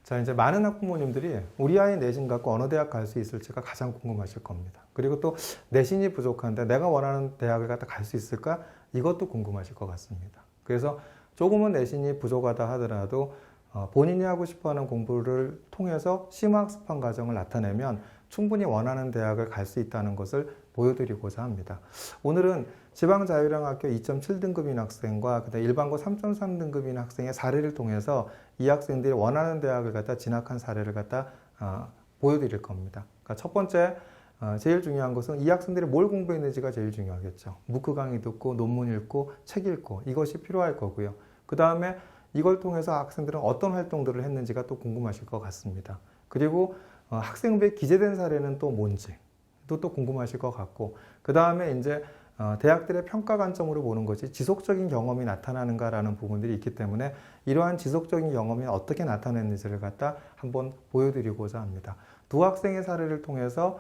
자, 이제 많은 학부모님들이 우리 아이 내신 갖고 어느 대학 갈 수 있을지가 가장 궁금하실 겁니다. 그리고 또 내신이 부족한데 내가 원하는 대학을 갖다 갈 수 있을까? 이것도 궁금하실 것 같습니다. 그래서 조금은 내신이 부족하다 하더라도 본인이 하고 싶어하는 공부를 통해서 심화학습한 과정을 나타내면 충분히 원하는 대학을 갈 수 있다는 것을 보여드리고자 합니다. 오늘은 지방자율형학교 2.7등급인 학생과 그다음 일반고 3.3등급인 학생의 사례를 통해서 이 학생들이 원하는 대학을 갖다 진학한 사례를 갖다 보여드릴 겁니다. 그러니까 첫 번째 제일 중요한 것은 이 학생들이 뭘 공부했는지가 제일 중요하겠죠. 무크 강의 듣고 논문 읽고 책 읽고 이것이 필요할 거고요. 그 다음에 이걸 통해서 학생들은 어떤 활동들을 했는지가 또 궁금하실 것 같습니다. 그리고 학생부에 기재된 사례는 또 뭔지 또 궁금하실 것 같고, 그 다음에 이제 대학들의 평가 관점으로 보는 것이 지속적인 경험이 나타나는가라는 부분들이 있기 때문에 이러한 지속적인 경험이 어떻게 나타났는지를 갖다 한번 보여드리고자 합니다. 두 학생의 사례를 통해서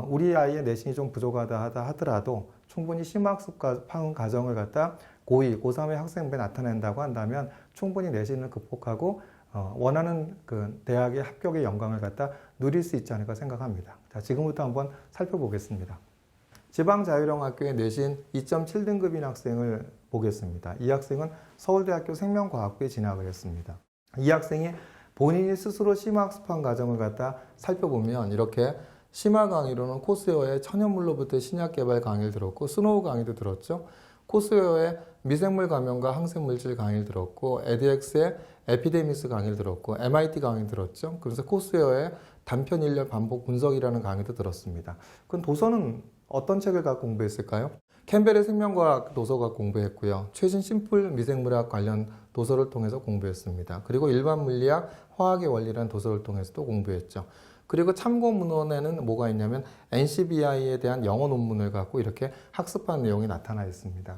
우리 아이의 내신이 좀 부족하다 하더라도 충분히 심화학습한 과정을 갖다 고2, 고3의 학생부에 나타낸다고 한다면 충분히 내신을 극복하고 원하는 그 대학의 합격의 영광을 갖다 누릴 수 있지 않을까 생각합니다. 자, 지금부터 한번 살펴보겠습니다. 지방자율형학교의 내신 2.7등급인 학생을 보겠습니다. 이 학생은 서울대학교 생명과학부에 진학을 했습니다. 이 학생이 본인이 스스로 심화학습한 과정을 갖다 살펴보면 이렇게 심화 강의로는 코스웨어의 천연물로부터 신약개발 강의를 들었고, 스노우 강의도 들었죠. 코스웨어의 미생물 감염과 항생물질 강의를 들었고, 에드엑스의 에피데미스 강의를 들었고, MIT 강의를 들었죠. 그래서 코스웨어의 단편 일렬 반복 분석이라는 강의도 들었습니다. 그럼 도서는 어떤 책을 갖고 공부했을까요? 캠벨의 생명과학 도서가 공부했고요. 최신 심플 미생물학 관련 도서를 통해서 공부했습니다. 그리고 일반 물리학, 화학의 원리라는 도서를 통해서도 공부했죠. 그리고 참고 문헌에는 뭐가 있냐면 NCBI에 대한 영어 논문을 갖고 이렇게 학습한 내용이 나타나 있습니다.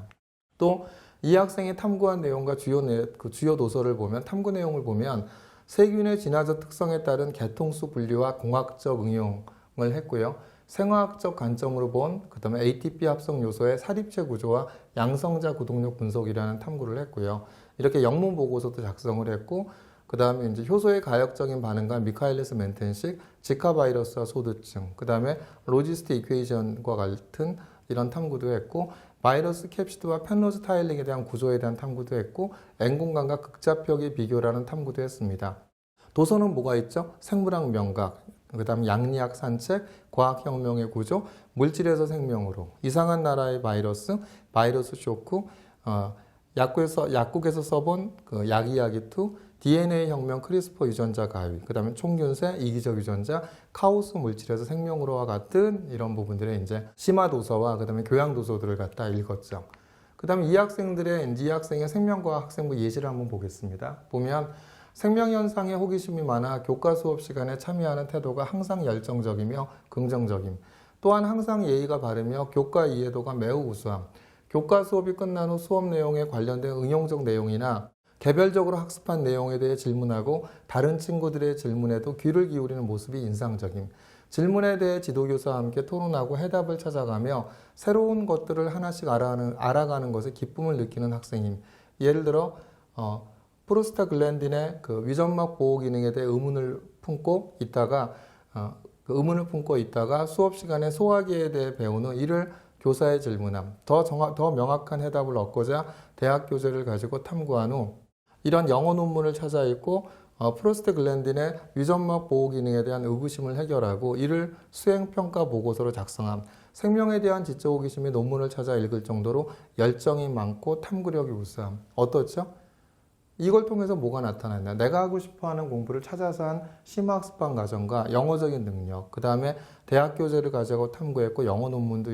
또 이 학생이 탐구한 내용과 주요 도서를 보면, 탐구 내용을 보면 세균의 진화적 특성에 따른 개통수 분류와 공학적 응용을 했고요. 생화학적 관점으로 본 그다음에 ATP 합성 요소의 사립체 구조와 양성자 구동력 분석이라는 탐구를 했고요. 이렇게 영문 보고서도 작성을 했고, 그 다음에 이제 효소의 가역적인 반응과 미카엘리스 멘텐식, 지카 바이러스와 소두증, 그 다음에 로지스트 이퀘이션과 같은 이런 탐구도 했고, 바이러스 캡시드와 펜로즈 타일링에 대한 구조에 대한 탐구도 했고, N공간과 극좌표기 비교라는 탐구도 했습니다. 도서는 뭐가 있죠? 생물학 명각, 그 다음 양리학 산책, 과학혁명의 구조, 물질에서 생명으로, 이상한 나라의 바이러스, 바이러스 쇼크, 약국에서 써본 그 약이야기2, DNA 혁명 크리스퍼 유전자 가위, 그 다음에 총균세, 이기적 유전자, 카오스 물질에서 생명으로와 같은 이런 부분들의 이제 심화 도서와 그 다음에 교양 도서들을 갖다 읽었죠. 그 다음에 이 학생의 생명과학 학생부 예시를 한번 보겠습니다. 보면 생명현상에 호기심이 많아 교과 수업 시간에 참여하는 태도가 항상 열정적이며 긍정적임, 또한 항상 예의가 바르며 교과 이해도가 매우 우수함, 교과 수업이 끝난 후 수업 내용에 관련된 응용적 내용이나 개별적으로 학습한 내용에 대해 질문하고 다른 친구들의 질문에도 귀를 기울이는 모습이 인상적임, 질문에 대해 지도교사와 함께 토론하고 해답을 찾아가며 새로운 것들을 하나씩 알아가는 것에 기쁨을 느끼는 학생임. 예를 들어 프로스타글랜딘의 그 위점막 보호 기능에 대해 의문을 품고 있다가 수업 시간에 소화기에 대해 배우는 이를 교사의 질문함, 더 명확한 해답을 얻고자 대학 교재를 가지고 탐구한 후 이런 영어 논문을 찾아 읽고 프로스트글랜딘의 위점막 보호 기능에 대한 의구심을 해결하고 이를 수행평가 보고서로 작성함, 생명에 대한 지적 호기심이 논문을 찾아 읽을 정도로 열정이 많고 탐구력이 우수함. 어떻죠? 이걸 통해서 뭐가 나타났냐? 내가 하고 싶어하는 공부를 찾아서 한 심화학습한 과정과 영어적인 능력, 그 다음에 대학 교재를 가지고 탐구했고 영어 논문도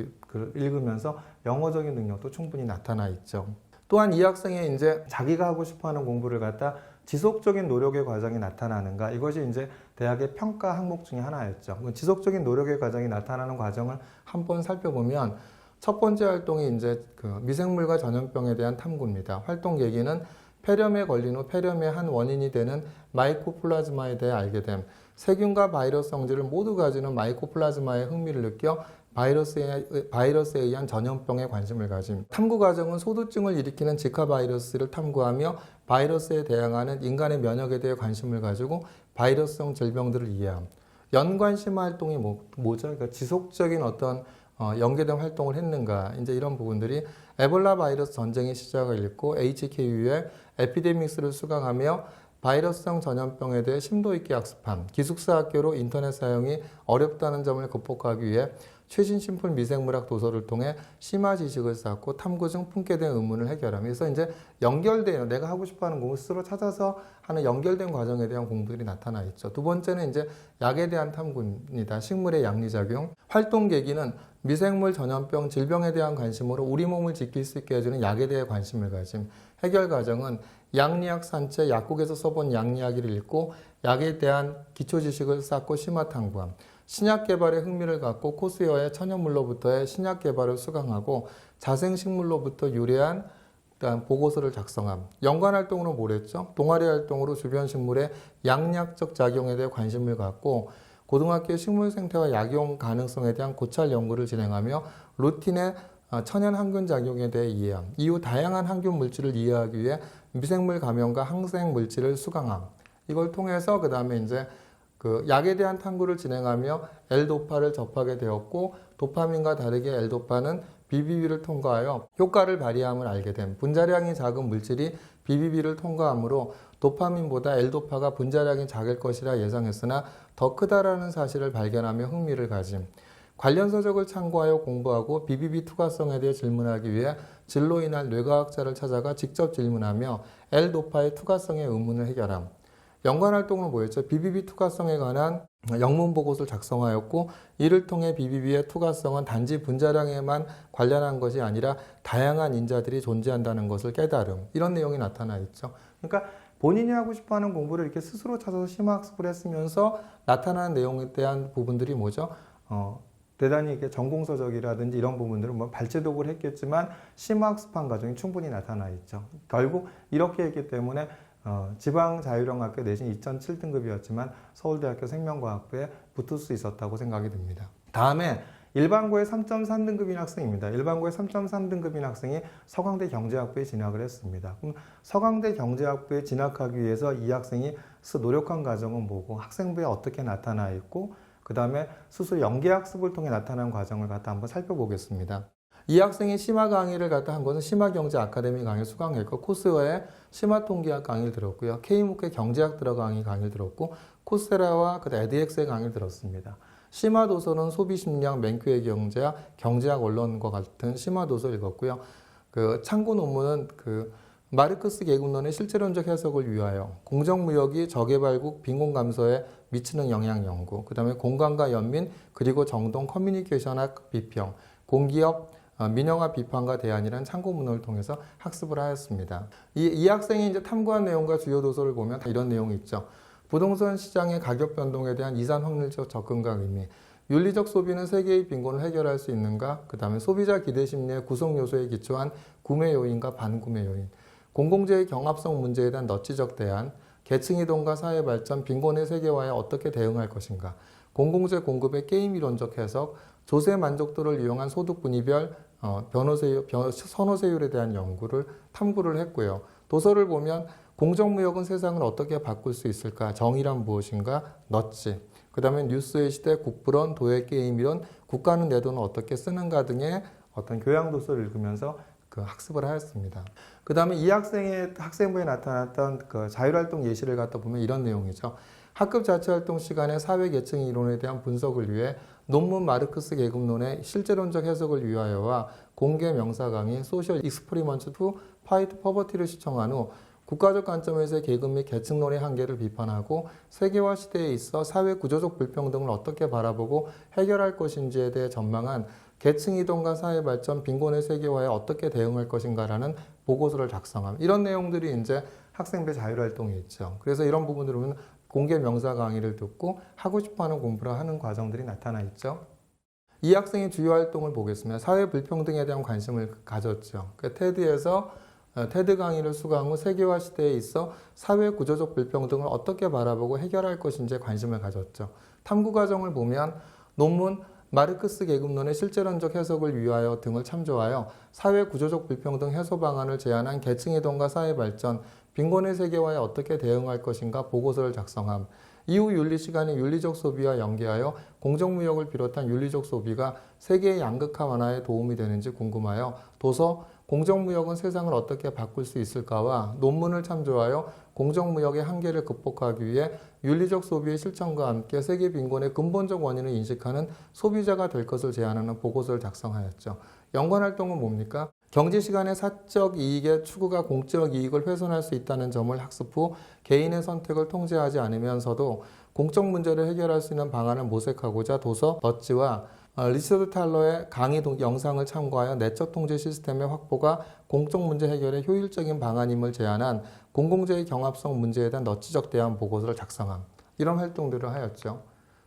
읽으면서 영어적인 능력도 충분히 나타나 있죠. 또한 이 학생이 이제 자기가 하고 싶어하는 공부를 갖다 지속적인 노력의 과정이 나타나는가, 이것이 이제 대학의 평가 항목 중에 하나였죠. 지속적인 노력의 과정이 나타나는 과정을 한번 살펴보면 첫 번째 활동이 이제 그 미생물과 전염병에 대한 탐구입니다. 활동 계기는 폐렴에 걸린 후 폐렴의 한 원인이 되는 마이코플라즈마에 대해 알게 됨, 세균과 바이러스 성질을 모두 가지는 마이코플라즈마에 흥미를 느껴 바이러스에 의한 전염병에 관심을 가짐. 탐구 과정은 소두증을 일으키는 지카 바이러스를 탐구하며 바이러스에 대항하는 인간의 면역에 대해 관심을 가지고 바이러스성 질병들을 이해함. 연관 심화 활동이 뭐죠? 그러니까 지속적인 어떤 연계된 활동을 했는가, 이제 이런 부분들이 에볼라 바이러스 전쟁의 시작을 읽고 HKU의 에피데믹스를 수강하며 바이러스성 전염병에 대해 심도 있게 학습함, 기숙사 학교로 인터넷 사용이 어렵다는 점을 극복하기 위해 최신 심플 미생물학 도서를 통해 심화 지식을 쌓고 탐구 중 품게된 의문을 해결함. 그래서 이제 연결된, 내가 하고 싶어 하는 공부 스스로 찾아서 하는 연결된 과정에 대한 공부들이 나타나 있죠. 두 번째는 이제 약에 대한 탐구입니다. 식물의 양리작용. 활동 계기는 미생물 전염병 질병에 대한 관심으로 우리 몸을 지킬 수 있게 해주는 약에 대해 관심을 가짐. 해결 과정은 양리학 산책, 약국에서 써본 양리학을 읽고 약에 대한 기초 지식을 쌓고 심화 탐구함. 신약 개발에 흥미를 갖고 코스여의 천연물로부터의 신약 개발을 수강하고 자생식물로부터 유래한 보고서를 작성함. 연관 활동으로 뭘 했죠? 동아리 활동으로 주변 식물의 양리학적 작용에 대해 관심을 갖고 고등학교 식물 생태와 약용 가능성에 대한 고찰 연구를 진행하며 루틴의 천연 항균 작용에 대해 이해함. 이후 다양한 항균 물질을 이해하기 위해 미생물 감염과 항생 물질을 수강함. 이걸 통해서 그 다음에 이제 그 약에 대한 탐구를 진행하며 L도파를 접하게 되었고, 도파민과 다르게 L도파는 BBB를 통과하여 효과를 발휘함을 알게 됨. 분자량이 작은 물질이 BBB를 통과하므로 도파민보다 L도파가 분자량이 작을 것이라 예상했으나 더 크다라는 사실을 발견하며 흥미를 가짐. 관련 서적을 참고하여 공부하고 BBB 투과성에 대해 질문하기 위해 진로인할 뇌과학자를 찾아가 직접 질문하며 L도파의 투과성의 의문을 해결함. 연관 활동은 뭐였죠? BBB 투과성에 관한 영문 보고서를 작성하였고, 이를 통해 BBB의 투과성은 단지 분자량에만 관련한 것이 아니라 다양한 인자들이 존재한다는 것을 깨달음. 이런 내용이 나타나 있죠. 그러니까 본인이 하고 싶어하는 공부를 이렇게 스스로 찾아서 심화학습을 했으면서 나타나는 내용에 대한 부분들이 뭐죠? 대단히 이렇게 전공서적이라든지 이런 부분들은 뭐 발제독을 했겠지만 심화학습한 과정이 충분히 나타나 있죠. 결국 이렇게 했기 때문에 지방자율형학교 내신 2007등급이었지만 서울대학교 생명과학부에 붙을 수 있었다고 생각이 듭니다. 다음에 일반고의 3.3등급인 학생입니다. 일반고의 3.3등급인 학생이 서강대 경제학부에 진학을 했습니다. 그럼 서강대 경제학부에 진학하기 위해서 이 학생이 노력한 과정은 뭐고, 학생부에 어떻게 나타나 있고, 그 다음에 스스로 연계학습을 통해 나타난 과정을 갖다 한번 살펴보겠습니다. 이 학생이 심화 강의를 갖다 한 것은 심화경제 아카데미 강의를 수강했고, 코스어의 심화통계학 강의를 들었고요. K묵의 경제학 들어 강의를 들었고, 코세라와 에드엑스의 강의를 들었습니다. 심화도서는 소비심리학, 맨큐의 경제학, 경제학 언론과 같은 심화도서를 읽었고요. 참고 논문은 마르크스 계급론의 실제론적 해석을 위하여 공정무역이 저개발국 빈곤감소에 미치는 영향 연구, 그 다음에 공간과 연민, 그리고 정동 커뮤니케이션학 비평, 공기업 민영화 비판과 대안이라는 참고문헌을 통해서 학습을 하였습니다. 이 학생이 이제 탐구한 내용과 주요 도서를 보면 이런 내용이 있죠. 부동산 시장의 가격 변동에 대한 이산 확률적 접근과 의미, 윤리적 소비는 세계의 빈곤을 해결할 수 있는가, 그 다음에 소비자 기대 심리의 구성 요소에 기초한 구매 요인과 반구매 요인, 공공재의 경합성 문제에 대한 너치적 대안, 계층 이동과 사회 발전, 빈곤의 세계화에 어떻게 대응할 것인가, 공공재 공급의 게임 이론적 해석, 조세 만족도를 이용한 소득 분위별 선호세율에 대한 연구를 탐구를 했고요. 도서를 보면 공정무역은 세상을 어떻게 바꿀 수 있을까, 정의란 무엇인가, 너치, 그 다음에 뉴스의 시대, 국부론, 도의 게임 이론, 국가는 내 돈을 어떻게 쓰는가 등의 어떤 교양도서를 읽으면서 학습을 하였습니다. 그 다음에 이 학생의 학생부에 나타났던 자율활동 예시를 갖다 보면 이런 내용이죠. 학급 자체활동 시간에 사회계층 이론에 대한 분석을 위해 논문 마르크스 계급론의 실제론적 해석을 위하여와 공개 명사 강의 소셜 익스프리먼트 투 파이트 퍼버티를 시청한 후 국가적 관점에서의 계급 및 계층론의 한계를 비판하고 세계화 시대에 있어 사회 구조적 불평등을 어떻게 바라보고 해결할 것인지에 대해 전망한 계층 이동과 사회 발전, 빈곤의 세계화에 어떻게 대응할 것인가라는 보고서를 작성함. 이런 내용들이 이제 학생부 자율활동에 있죠. 그래서 이런 부분들을 보면 공개 명사 강의를 듣고 하고 싶어하는 공부를 하는 과정들이 나타나 있죠. 이 학생의 주요 활동을 보겠습니다. 사회 불평등에 대한 관심을 가졌죠. 테드에서 테드 강의를 수강 후 세계화 시대에 있어 사회 구조적 불평등을 어떻게 바라보고 해결할 것인지에 관심을 가졌죠. 탐구 과정을 보면 논문 마르크스 계급론의 실제론적 해석을 위하여 등을 참조하여 사회 구조적 불평등 해소 방안을 제안한 계층 이동과 사회 발전, 빈곤의 세계화에 어떻게 대응할 것인가 보고서를 작성함. 이후 윤리 시간에 윤리적 소비와 연계하여 공정무역을 비롯한 윤리적 소비가 세계의 양극화 완화에 도움이 되는지 궁금하여 도서 공정무역은 세상을 어떻게 바꿀 수 있을까와 논문을 참조하여 공정무역의 한계를 극복하기 위해 윤리적 소비의 실천과 함께 세계 빈곤의 근본적 원인을 인식하는 소비자가 될 것을 제안하는 보고서를 작성하였죠. 연관 활동은 뭡니까? 경제 시간의 사적 이익의 추구가 공적 이익을 훼손할 수 있다는 점을 학습 후 개인의 선택을 통제하지 않으면서도 공적 문제를 해결할 수 있는 방안을 모색하고자 도서 넛지와 리처드 탈러의 강의 영상을 참고하여 내적 통제 시스템의 확보가 공적 문제 해결의 효율적인 방안임을 제안한 공공재의 경합성 문제에 대한 넛지적 대안 보고서를 작성함. 이런 활동들을 하였죠.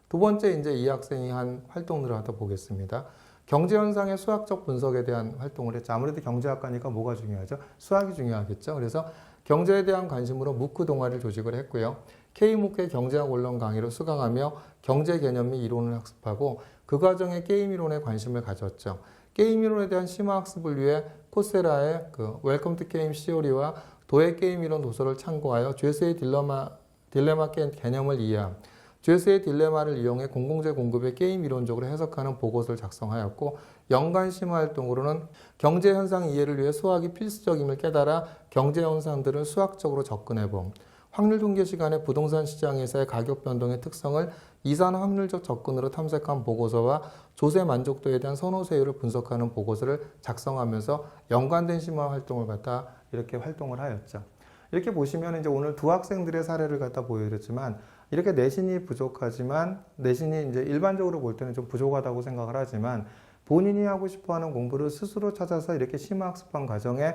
두 번째 이제 이 학생이 한 활동들을 하다 보겠습니다. 경제 현상의 수학적 분석에 대한 활동을 했죠. 아무래도 경제학과니까 뭐가 중요하죠? 수학이 중요하겠죠. 그래서 경제에 대한 관심으로 무크 동아리를 조직을 했고요. K무크의 경제학 원론 강의를 수강하며 경제 개념 및 이론을 학습하고 그 과정에 게임 이론에 관심을 가졌죠. 게임 이론에 대한 심화 학습을 위해 코세라의 웰컴 투 게임 시오리와 도의 게임 이론 도서를 참고하여 죄수의 딜레마 개념을 이해함. 죄수의 딜레마를 이용해 공공재 공급의 게임 이론적으로 해석하는 보고서를 작성하였고 연관 심화 활동으로는 경제 현상 이해를 위해 수학이 필수적임을 깨달아 경제 현상들을 수학적으로 접근해봄. 확률 통계 시간에 부동산 시장에서의 가격 변동의 특성을 이산 확률적 접근으로 탐색한 보고서와 조세 만족도에 대한 선호세율을 분석하는 보고서를 작성하면서 연관된 심화 활동을 갖다 이렇게 활동을 하였죠. 이렇게 보시면 이제 오늘 두 학생들의 사례를 갖다 보여드렸지만 이렇게 내신이 부족하지만 내신이 이제 일반적으로 볼 때는 좀 부족하다고 생각을 하지만 본인이 하고 싶어하는 공부를 스스로 찾아서 이렇게 심화 학습한 과정에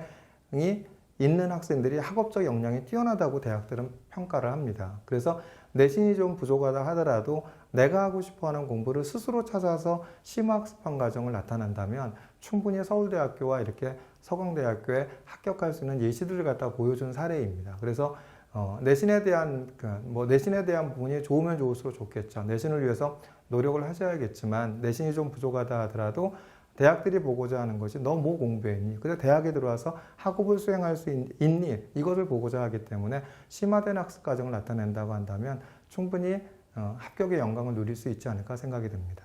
있는 학생들이 학업적 역량이 뛰어나다고 대학들은 평가를 합니다. 그래서 내신이 좀 부족하다 하더라도 내가 하고 싶어하는 공부를 스스로 찾아서 심화 학습한 과정을 나타낸다면 충분히 서울대학교와 이렇게 서강대학교에 합격할 수 있는 예시들을 갖다 보여준 사례입니다. 그래서 내신에 대한 부분이 좋으면 좋을수록 좋겠죠. 내신을 위해서 노력을 하셔야겠지만 내신이 좀 부족하다 하더라도 대학들이 보고자 하는 것이 너 뭐 공부했니? 그래서 대학에 들어와서 학업을 수행할 수 있니? 이것을 보고자 하기 때문에 심화된 학습 과정을 나타낸다고 한다면 충분히 합격의 영광을 누릴 수 있지 않을까 생각이 듭니다.